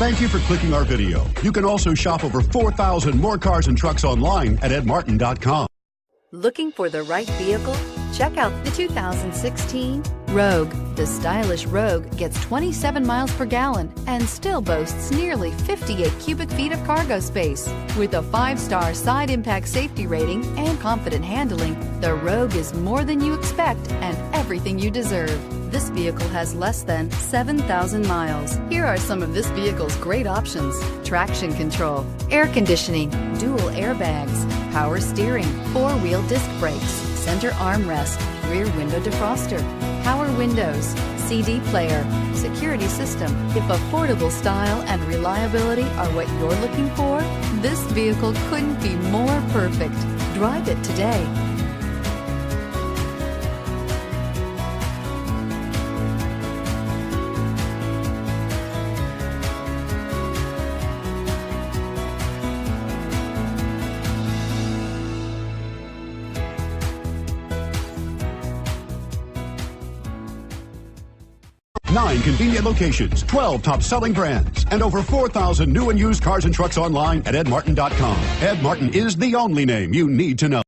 Thank you for clicking our video. You can also shop over 4,000 more cars and trucks online at edmartin.com. Looking for the right vehicle? Check out the 2016 Rogue. The stylish Rogue gets 27 miles per gallon and still boasts nearly 58 cubic feet of cargo space. With a 5-star side impact safety rating and confident handling, the Rogue is more than you expect and everything you deserve. This vehicle has less than 7,000 miles. Here are some of this vehicle's great options: traction control, air conditioning, dual airbags, power steering, 4-wheel disc brakes, center armrest, rear window defroster, power windows, CD player, security system. If affordable style and reliability are what you're looking for, this vehicle couldn't be more perfect. Drive it today. Nine convenient locations, 12 top-selling brands, and over 4,000 new and used cars and trucks online at edmartin.com. Ed Martin is the only name you need to know.